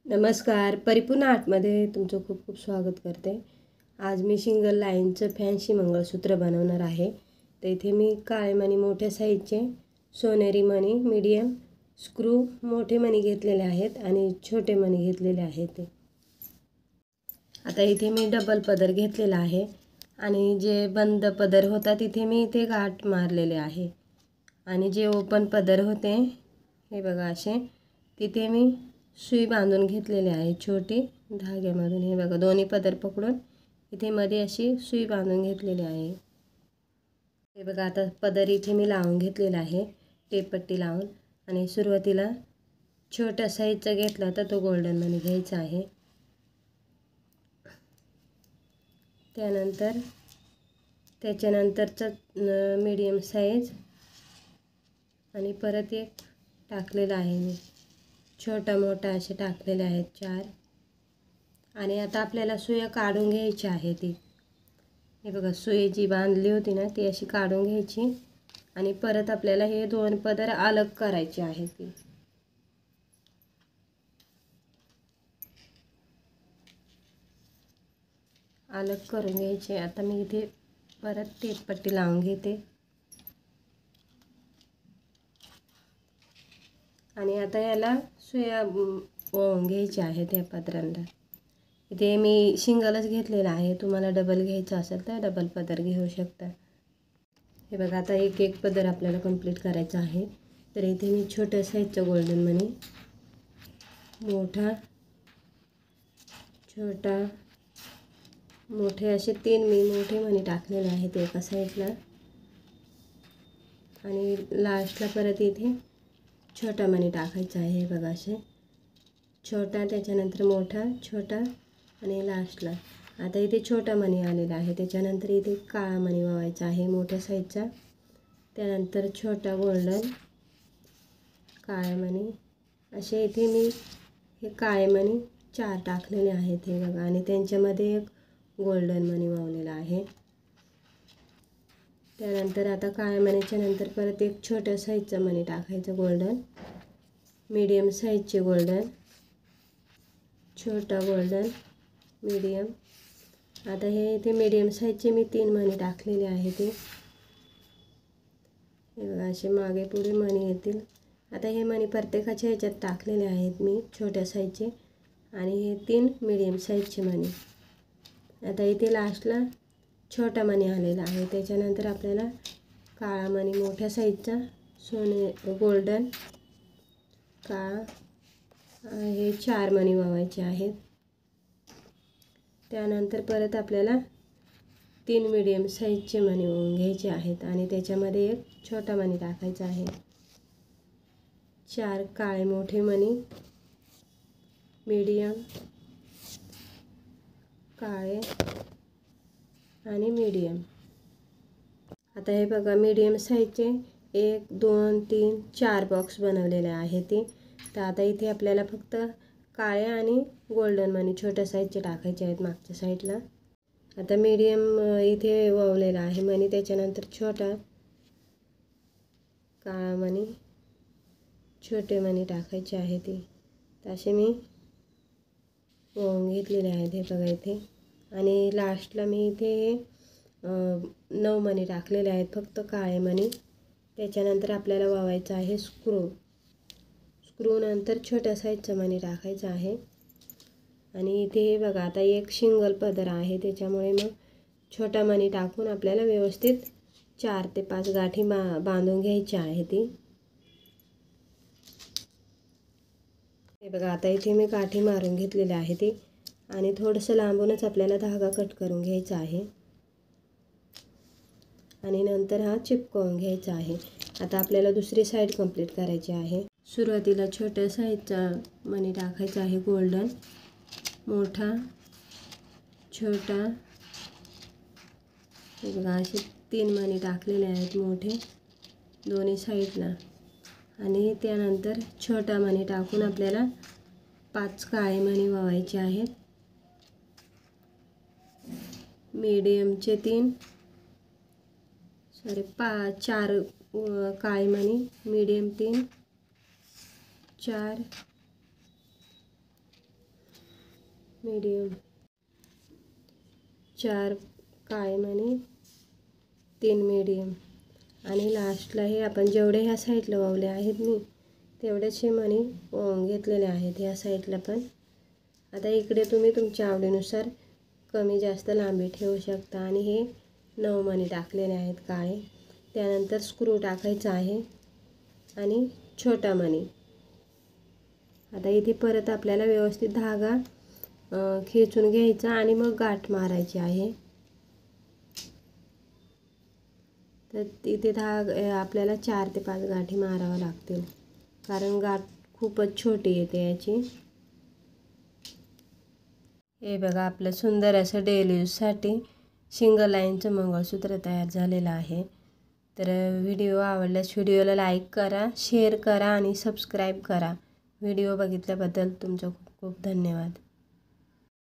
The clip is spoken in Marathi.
नमस्कार, परिपूर्ण आर्टमध्ये तुमचं खूप खूप स्वागत करते। आज मी सिंगल लाईनचं फॅन्सी मंगळसूत्र बनवणार आहे। तर इथे मी काळे मणी मोठ्या साईजचे, सोनेरी मणी मीडियम, स्क्रू मोठे मणी घेतलेले आहेत आणि छोटे मणी घेतलेले आहेत। आता इथे मी डबल पदर घेतलेला आहे आणि जे बंद पदर होता तिथे मी इथे गाठ मारलेले आहे आणि जे ओपन पदर होते हे बघा असे तिथे मी सुई बांधून घेतलेली आहे छोटी धाग्यामधून। हे बघा दोन्ही पदर पकडून इथे मध्ये अशी सुई बांधून घेतलेली आहे। हे बघा आता पदर इथे मी लावून घेतलेला आहे टेपपट्टी लावून आणि सुरुवातीला छोट्या साईजचा घेतला तर तो गोल्डन मणी घ्यायचा आहे। त्यानंतर त्याच्यानंतरचा मीडियम साईज आणि परत एक टाकलेला आहे मी छोटा मोठा असे टाकलेले आहेत 4 आणि आता आपल्याला सुया काढून घ्यायची आहे ती। हे बघा सुई जी बांधली होती ना ती अशी काढून घ्यायची आणि परत आपल्याला हे 2 पदर अलग करायचे आहेत ती। अलग करून घ्यायचे। आता मी इथे परत टेपपट्टी लावून घेते आणि आता याला सुया ओवून घ्यायच्या आहेत त्या पदरांना। इथे मी सिंगलच घेतलेला आहे, तुम्हाला डबल घ्यायचं असेल तर डबल पदर घेऊ शकता। हे बघा आता एक एक पदर आपल्याला कंप्लीट करायचा आहे। तर इथे मी छोट्या साईजचा गोल्डन मणी, मोठा, छोटा, मोठे असे 3 मी मोठे मणी टाकलेले आहेत एका साईडला आणि लास्टला परत इथे छोटा मणी टाकायचा आहे। बघा असे छोटा, त्याच्यानंतर मोठा, छोटा आणि लास्टला आता इथे छोटा मणी आलेला आहे। त्याच्यानंतर इथे काळा मणी वावायचा आहे मोठ्या साईजचा, त्यानंतर छोटा गोल्डन, काळे मणी असे इथे मी हे काळे मणी 4 टाकलेले आहेत। हे बघा आणि त्यांच्यामध्ये एक गोल्डन मणी वावलेला आहे। त्यानंतर आता काळ्या मणीच्या नंतर परत एक छोट्या साईजचा मणी टाकायचा गोल्डन, मीडियम साईजचे गोल्डन, छोटा गोल्डन, मीडियम। आता हे इथे मीडियम साईजचे मी 3 मणी टाकलेले आहेत। हे बघा असे मागे पुढे मणी येतील। आता हे मणी प्रत्येकाच्या ह्याच्यात टाकलेले आहेत मी छोट्या साईजचे आणि हे 3 मीडियम साईजचे मणी। आता इथे लास्टला छोटा मणी आलेला आहे। त्याच्यानंतर आपल्याला काळा मणी मोठ्या साईजचा, सोने गोल्डन, काळा हे 4 मणी वावायचे आहेत। त्यानंतर परत आपल्याला 3 मीडियम साईजचे मणी वावून घ्यायचे आहेत आणि त्याच्यामध्ये एक छोटा मणी टाकायचा आहे। 4 काळे मोठे मणी, मीडियम, काळे आणि मीडियम। आता हे बघा मीडियम साईजचे 1 2 3 4 बॉक्स बनवलेले आहेत ते। तर आता इथे आपल्याला फक्त काळे आणि गोल्डन मणी छोट्या साईजचे टाकायचे आहेत मागच्या साईडला। आता मीडियम इथे वावलेला आहे मणी, त्याच्यानंतर छोटा काळा मणी, छोटे मणी टाकायचे आहेत ते। तर असे मी वावून घेतलेले आहेत हे बघा इथे आणि लास्टला मी इथे 9 मणी टाकलेले आहेत फक्त काळे मणी। त्याच्यानंतर आपल्याला वावायचं आहे स्क्रू नंतर छोट्या साईजचा मणी टाकायचा आहे आणि इथे हे बघा आता एक सिंगल पदर आहे त्याच्यामुळे मग छोटा मणी टाकून आपल्याला व्यवस्थित 4 ते 5 गाठी बांधून घ्यायची आहे ती। हे बघा आता इथे मी गाठी मारून घेतलेली आहे ती आणि थोडंसं लांबूनच आपल्याला धागा कट करून घ्यायचा आहे आणि नंतर हा चिपकवून घ्यायचा आहे। आता आपल्याला दुसरी साईड कंप्लीट करायची आहे। सुरुवातीला छोट्या साईजचा मणी टाकायचा आहे गोल्डन, मोठा, छोटा, हे बघा असे 3 मणी टाकलेले आहेत मोठे दोन्ही साईडला आणि त्यानंतर छोटा मणी टाकून आपल्याला 5 काळे मणी वावायचे आहेत। मीडियमचे 3 4 काळे मणी, मीडियम 3, 4 मीडियम, 4 काळे मणी, 3 मीडियम आणि लास्टला हे आपण जेवढे ह्या साईडला वावले आहेत मी तेवढेच हे मणी घेतलेले आहेत ह्या साईडला पण. आता इकडे तुम्ही तुमच्या आवडीनुसार कमी जास्त लांबी ठेवू शकता. आणि हे 9 मणी टाकलेले आहेत काळे. त्यानंतर स्क्रू टाकायचा आहे आणि छोटा मणी. आता इथे परत आपल्याला व्यवस्थित धागा खेचून घ्यायचा आणि मग गाठ मारायची आहे. तर इथे आपल्याला 4 ते 5 गाठी माराव्या लागतील, कारण गाठ खूपच छोटी येते याची. हे बघा, आपलं सुंदर असं डेली यूजसाठी सिंगल लाईनचं मंगळसूत्र तयार झालेलं आहे. तर व्हिडिओ आवडल्यास व्हिडिओला लाईक करा, शेअर करा आणि सबस्क्राईब करा. व्हिडिओ बघितल्याबद्दल तुमचं खूप खूप धन्यवाद.